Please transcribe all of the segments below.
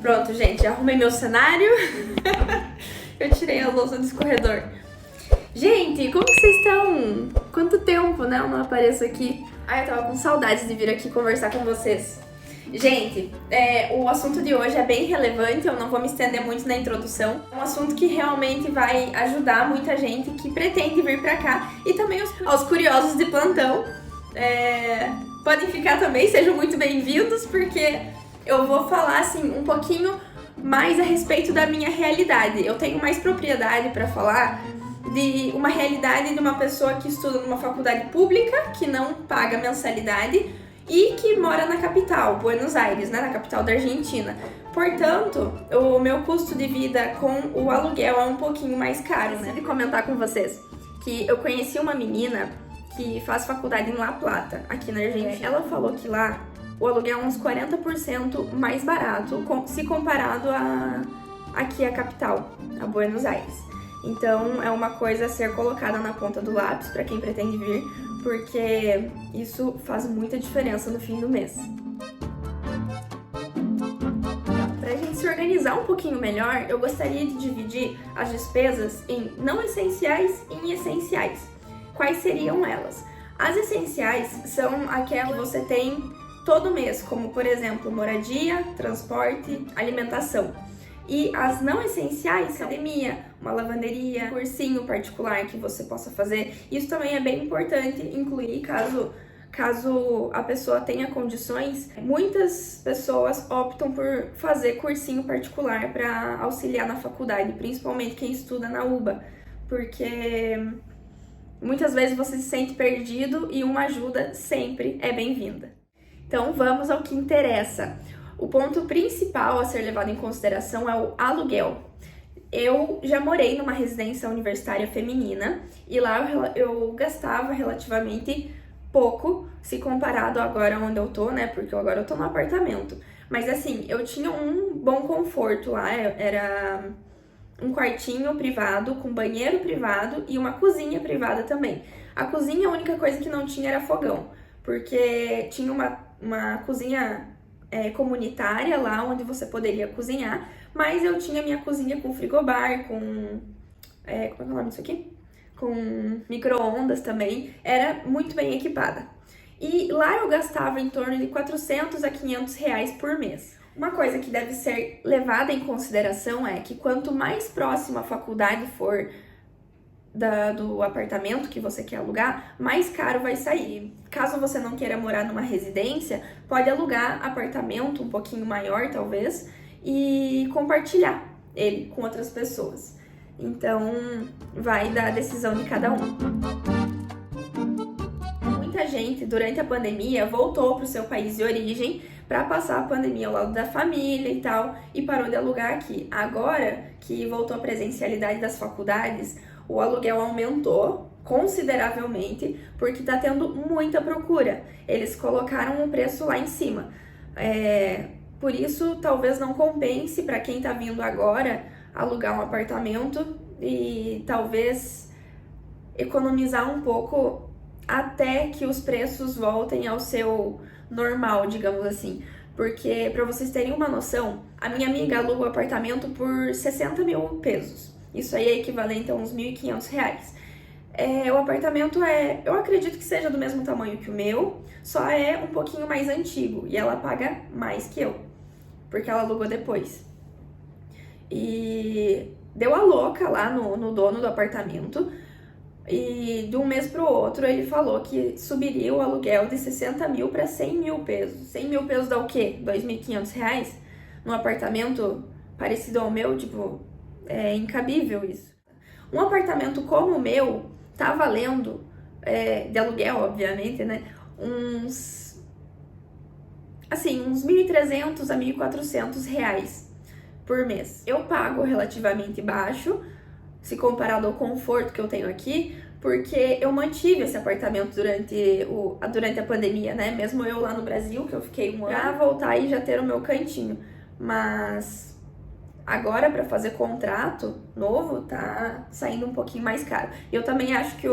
Pronto, gente, já arrumei meu cenário. Eu tirei a louça do escorredor. Gente, como que vocês estão? Quanto tempo, né? Eu não apareço aqui. Eu tava com saudades de vir aqui conversar com vocês. Gente, o assunto de hoje é bem relevante, eu não vou me estender muito na introdução. É um assunto que realmente vai ajudar muita gente que pretende vir pra cá. E também aos curiosos de plantão. Podem ficar também, sejam muito bem-vindos, porque eu vou falar assim um pouquinho mais a respeito da minha realidade. Eu tenho mais propriedade para falar de uma realidade de uma pessoa que estuda numa faculdade pública, que não paga mensalidade e que mora na capital, Buenos Aires, né, na capital da Argentina. Portanto, o meu custo de vida com o aluguel é um pouquinho mais caro, né? Vou comentar com vocês que eu conheci uma menina que faz faculdade em La Plata, aqui na Argentina. Ela falou que lá o aluguel é uns 40% mais barato se comparado aqui a capital, a Buenos Aires. Então é uma coisa a ser colocada na ponta do lápis para quem pretende vir, porque isso faz muita diferença no fim do mês. Para a gente se organizar um pouquinho melhor, eu gostaria de dividir as despesas em não essenciais e em essenciais. Quais seriam elas? As essenciais são aquelas que você tem todo mês, como por exemplo, moradia, transporte, alimentação. E as não essenciais, academia, uma lavanderia, cursinho particular que você possa fazer. Isso também é bem importante incluir caso a pessoa tenha condições. Muitas pessoas optam por fazer cursinho particular para auxiliar na faculdade, principalmente quem estuda na UBA, porque muitas vezes você se sente perdido e uma ajuda sempre é bem-vinda. Então vamos ao que interessa. O ponto principal a ser levado em consideração é o aluguel. Eu já morei numa residência universitária feminina e lá eu gastava relativamente pouco se comparado agora onde eu tô, né? Porque agora eu tô no apartamento. Mas assim, eu tinha um bom conforto lá, era um quartinho privado com banheiro privado e uma cozinha privada também. A cozinha, a única coisa que não tinha era fogão, porque tinha uma cozinha comunitária lá onde você poderia cozinhar, mas eu tinha minha cozinha com frigobar, com como é o nome disso aqui? Com micro-ondas também, era muito bem equipada. E lá eu gastava em torno de 400 a 500 reais por mês. Uma coisa que deve ser levada em consideração é que quanto mais próxima a faculdade for do apartamento que você quer alugar, mais caro vai sair. Caso você não queira morar numa residência, pode alugar apartamento um pouquinho maior, talvez, e compartilhar ele com outras pessoas. Então, vai da decisão de cada um. Muita gente, durante a pandemia, voltou para o seu país de origem para passar a pandemia ao lado da família e tal, e parou de alugar aqui. Agora que voltou a presencialidade das faculdades, o aluguel aumentou consideravelmente porque está tendo muita procura. Eles colocaram o preço lá em cima. Por isso, talvez não compense para quem está vindo agora alugar um apartamento e talvez economizar um pouco até que os preços voltem ao seu normal, digamos assim. Porque, para vocês terem uma noção, a minha amiga aluga o apartamento por 60 mil pesos. Isso aí é equivalente a uns 1.500 reais. O apartamento eu acredito que seja do mesmo tamanho que o meu, só é um pouquinho mais antigo e ela paga mais que eu, porque ela alugou depois. E deu a louca lá no dono do apartamento e de um mês pro outro ele falou que subiria o aluguel de 60 mil para 100 mil pesos. 100 mil pesos dá o quê? 2.500 reais? Num apartamento parecido ao meu, tipo, é incabível isso. Um apartamento como o meu tá valendo, de aluguel, obviamente, né? Uns 1.300 a 1.400 reais por mês. Eu pago relativamente baixo, se comparado ao conforto que eu tenho aqui, porque eu mantive esse apartamento durante a pandemia, né? Mesmo eu lá no Brasil, que eu fiquei um ano, pra voltar e já ter o meu cantinho. Mas agora, para fazer contrato novo, tá saindo um pouquinho mais caro. Eu também acho que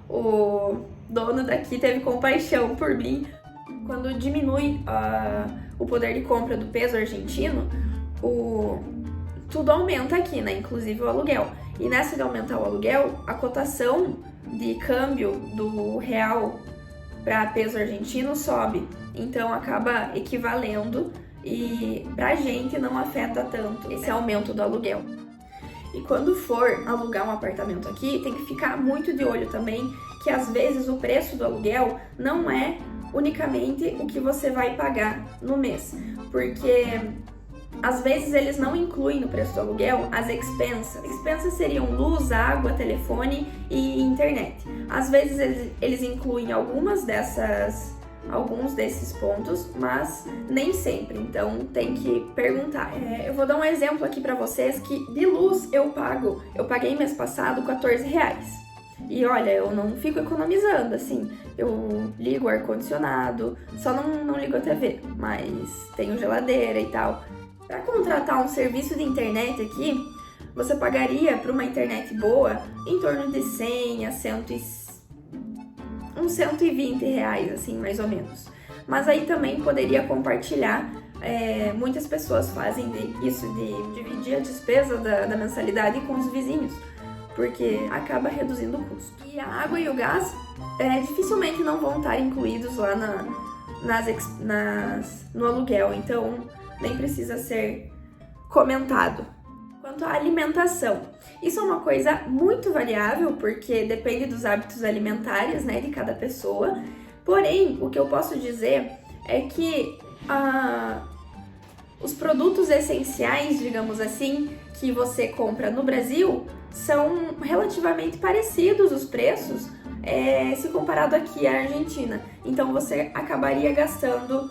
o dono daqui teve compaixão por mim. Quando diminui o poder de compra do peso argentino, tudo aumenta aqui, né? Inclusive o aluguel. E nessa de aumentar o aluguel, a cotação de câmbio do real para peso argentino sobe. Então acaba equivalendo e pra gente não afeta tanto esse aumento do aluguel. E quando for alugar um apartamento aqui, tem que ficar muito de olho também que às vezes o preço do aluguel não é unicamente o que você vai pagar no mês, porque às vezes eles não incluem no preço do aluguel as expensas. Expensas seriam luz, água, telefone e internet. Às vezes eles incluem alguns desses pontos, mas nem sempre, então tem que perguntar. Eu vou dar um exemplo aqui pra vocês que de luz eu paguei mês passado R$14. E olha, eu não fico economizando, assim, eu ligo o ar-condicionado, só não ligo a TV, mas tenho geladeira e tal. Para contratar um serviço de internet aqui, você pagaria para uma internet boa em torno de 100 a uns R$120, assim, mais ou menos. Mas aí também poderia compartilhar, muitas pessoas fazem isso de dividir a despesa da mensalidade com os vizinhos, porque acaba reduzindo o custo. E a água e o gás dificilmente não vão estar incluídos lá no aluguel, então nem precisa ser comentado. Quanto à alimentação, isso é uma coisa muito variável, porque depende dos hábitos alimentares, né, de cada pessoa. Porém, o que eu posso dizer é que os produtos essenciais, digamos assim, que você compra no Brasil são relativamente parecidos os preços se comparado aqui à Argentina. Então você acabaria gastando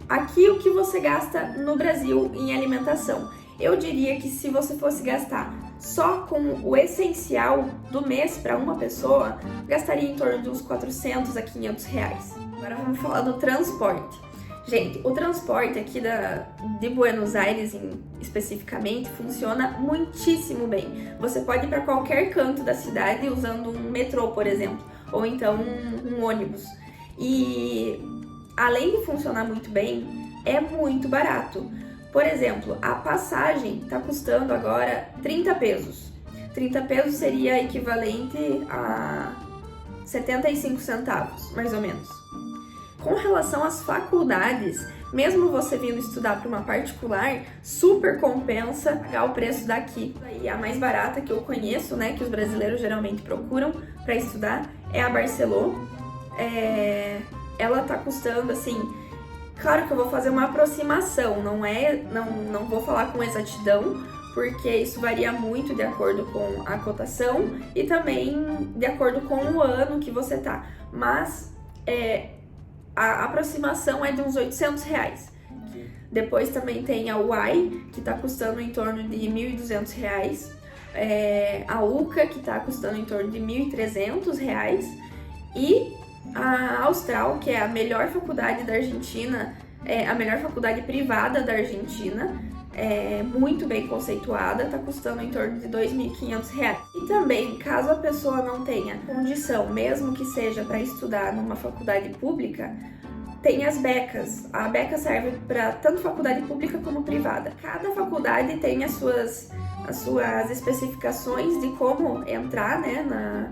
aqui o que você gasta no Brasil em alimentação. Eu diria que se você fosse gastar só com o essencial do mês para uma pessoa, gastaria em torno de uns R$400 a R$500. Agora vamos falar do transporte. Gente, o transporte aqui de Buenos Aires especificamente funciona muitíssimo bem. Você pode ir para qualquer canto da cidade usando um metrô, por exemplo, ou então um ônibus. E além de funcionar muito bem, é muito barato. Por exemplo, a passagem está custando agora 30 pesos. 30 pesos seria equivalente a 75 centavos, mais ou menos. Com relação às faculdades, mesmo você vindo estudar para uma particular, super compensa pagar o preço daqui. E a mais barata que eu conheço, né, que os brasileiros geralmente procuram para estudar, é a Barceló. Ela tá custando, assim, claro que eu vou fazer uma aproximação, não vou falar com exatidão, porque isso varia muito de acordo com a cotação e também de acordo com o ano que você tá. Mas a aproximação é de uns R$800. Depois também tem a UAI, que tá custando em torno de R$1.200. A UCA, que tá custando em torno de R$1.300. E a Austral, que é a melhor faculdade da Argentina, a melhor faculdade privada da Argentina, muito bem conceituada, tá custando em torno de R$2.500. E também, caso a pessoa não tenha condição, mesmo que seja para estudar numa faculdade pública, tem as becas. A beca serve para tanto faculdade pública como privada. Cada faculdade tem as suas especificações de como entrar, né,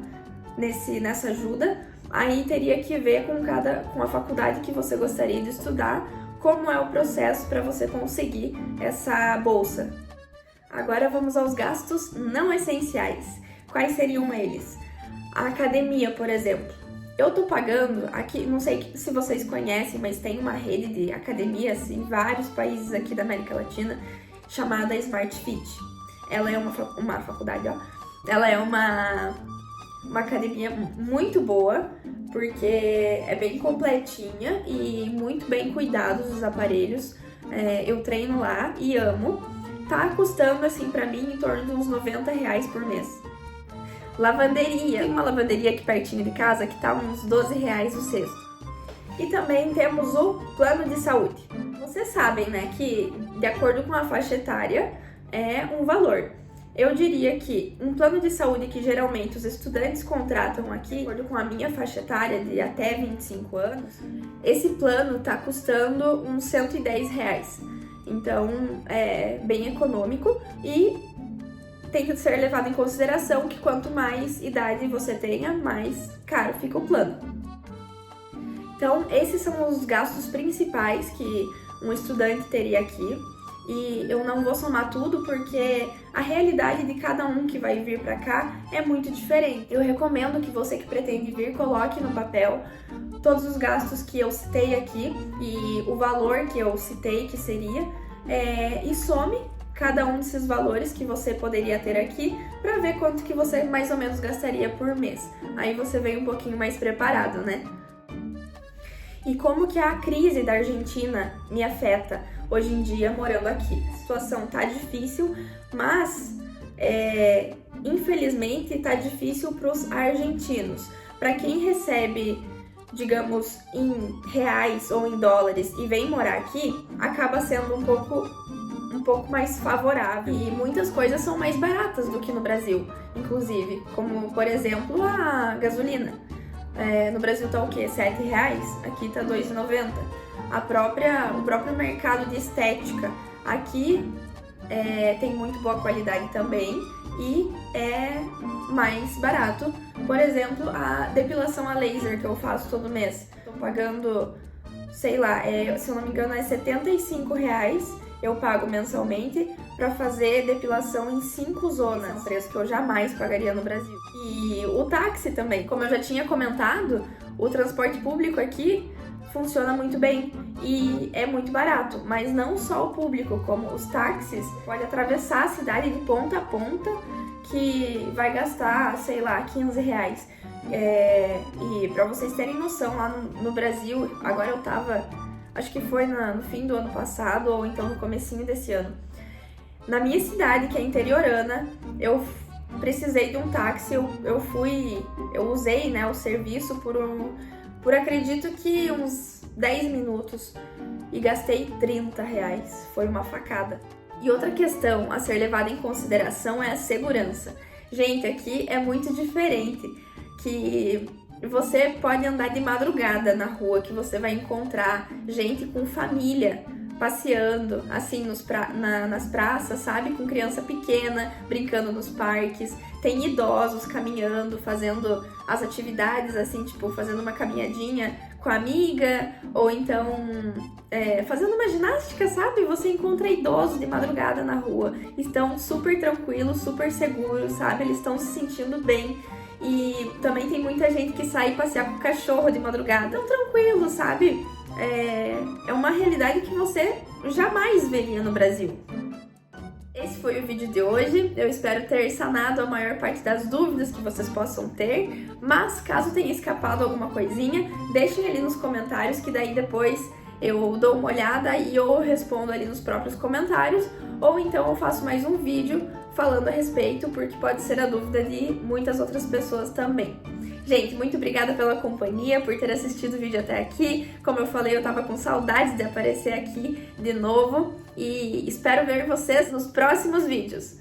nessa ajuda. Aí teria que ver com a faculdade que você gostaria de estudar, como é o processo para você conseguir essa bolsa. Agora vamos aos gastos não essenciais. Quais seriam eles? A academia, por exemplo. Eu tô pagando aqui, não sei se vocês conhecem, mas tem uma rede de academias em vários países aqui da América Latina chamada Smart Fit. Ela é uma faculdade, ela é uma academia muito boa, porque é bem completinha e muito bem cuidados os aparelhos. Eu treino lá e amo. Tá custando, assim, pra mim, em torno de uns R$90 por mês. Lavanderia. Tem uma lavanderia aqui pertinho de casa que tá uns R$12 o cesto. E também temos o plano de saúde. Vocês sabem, né, que de acordo com a faixa etária é um valor. Eu diria que um plano de saúde que geralmente os estudantes contratam aqui, de acordo com a minha faixa etária de até 25 anos, esse plano tá custando uns R$110. Então, é bem econômico e tem que ser levado em consideração que quanto mais idade você tenha, mais caro fica o plano. Então, esses são os gastos principais que um estudante teria aqui. E eu não vou somar tudo porque a realidade de cada um que vai vir para cá é muito diferente. Eu recomendo que você que pretende vir coloque no papel todos os gastos que eu citei aqui e o valor que eu citei que seria e some cada um desses valores que você poderia ter aqui para ver quanto que você mais ou menos gastaria por mês. Aí você vem um pouquinho mais preparado, né? E como que a crise da Argentina me afeta hoje em dia morando aqui? A situação tá difícil, mas infelizmente tá difícil para os argentinos. Para quem recebe, digamos, em reais ou em dólares e vem morar aqui, acaba sendo um pouco mais favorável. E muitas coisas são mais baratas do que no Brasil, inclusive, como por exemplo a gasolina. No Brasil tá o quê? R$7? Aqui tá R$2,90. O próprio mercado de estética aqui tem muito boa qualidade também e é mais barato. Por exemplo, a depilação a laser que eu faço todo mês. Tô pagando, sei lá, se eu não me engano é R$75. Eu pago mensalmente para fazer depilação em 5 zonas, um preço que eu jamais pagaria no Brasil. E o táxi também, como eu já tinha comentado, o transporte público aqui funciona muito bem e é muito barato, mas não só o público, como os táxis, pode atravessar a cidade de ponta a ponta que vai gastar, sei lá, R$15. E para vocês terem noção, lá no Brasil, agora eu tava, acho que foi no fim do ano passado ou então no comecinho desse ano, na minha cidade, que é interiorana, eu precisei de um táxi, eu usei, né, o serviço por acredito que uns 10 minutos e gastei R$30. Foi uma facada. E outra questão a ser levada em consideração é a segurança. Gente, aqui é muito diferente, que você pode andar de madrugada na rua, que você vai encontrar gente com família passeando, assim, nas praças, sabe? Com criança pequena, brincando nos parques. Tem idosos caminhando, fazendo as atividades, assim, tipo, fazendo uma caminhadinha com a amiga, ou então fazendo uma ginástica, sabe? Você encontra idosos de madrugada na rua. Estão super tranquilos, super seguros, sabe? Eles estão se sentindo bem. E também tem muita gente que sai passear com o cachorro de madrugada. Tão tranquilo, sabe? É uma realidade que você jamais veria no Brasil. Esse foi o vídeo de hoje. Eu espero ter sanado a maior parte das dúvidas que vocês possam ter. Mas caso tenha escapado alguma coisinha, deixem ali nos comentários que daí depois eu dou uma olhada e ou respondo ali nos próprios comentários, ou então eu faço mais um vídeo falando a respeito, porque pode ser a dúvida de muitas outras pessoas também. Gente, muito obrigada pela companhia, por ter assistido o vídeo até aqui. Como eu falei, eu tava com saudades de aparecer aqui de novo e espero ver vocês nos próximos vídeos.